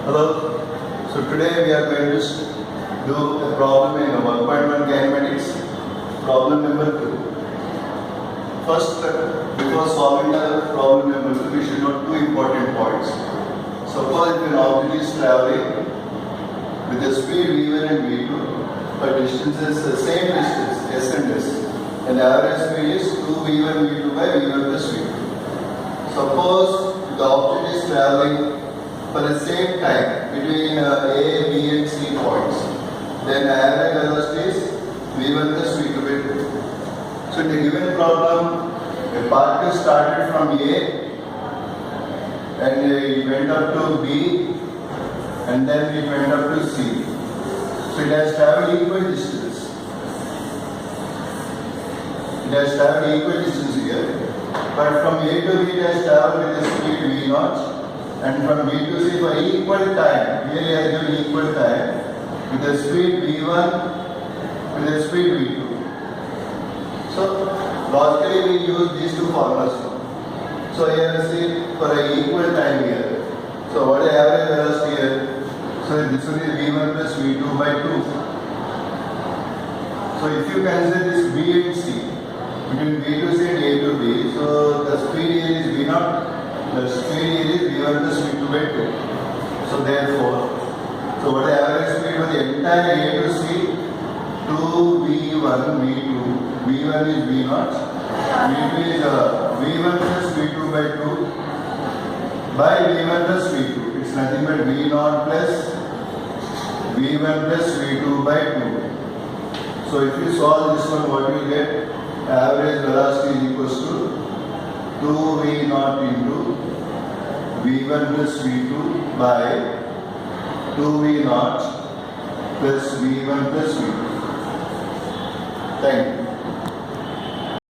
Hello. So today we are going to do a problem in 1.1 kinematics. Problem number 2. First, before solving the problem number 2, we should note two important points. Suppose if an object is traveling with the speed v1 and v2, but distances the same distance, s and s, and the average speed is 2v1 v2 by v1 plus v2. Suppose the object is traveling for the same time between A, B and C points, then the average velocity is v1 plus v2 by 2. So in the given problem, a particle started from A and it went up to B and then it went up to C. So it has traveled equal distance. It has traveled equal distance here. But from A to B it has traveled with the speed v0, and from B to C for equal time, here he has given equal time, with the speed v1, with the speed v2. So logically we use these two formulas. So here you see for an equal time here. So what is the average velocity here? So this will be v1 plus v2 by 2. So if you consider this B and C, between B to C and A to B, so the speed here is v0, the speed here is v1 plus v2 by 2. So therefore, so what is the average speed for the entire A to C? 2v1 v2. v1 is v0, v2 is v1 plus v2 by 2 by v1 plus v2. It's nothing but v0 plus v1 plus v2 by 2. So if you solve this one, what you get? Average velocity is equals to 2v0 into v1 plus v2 by 2v0 plus v1 plus v2. Thank you.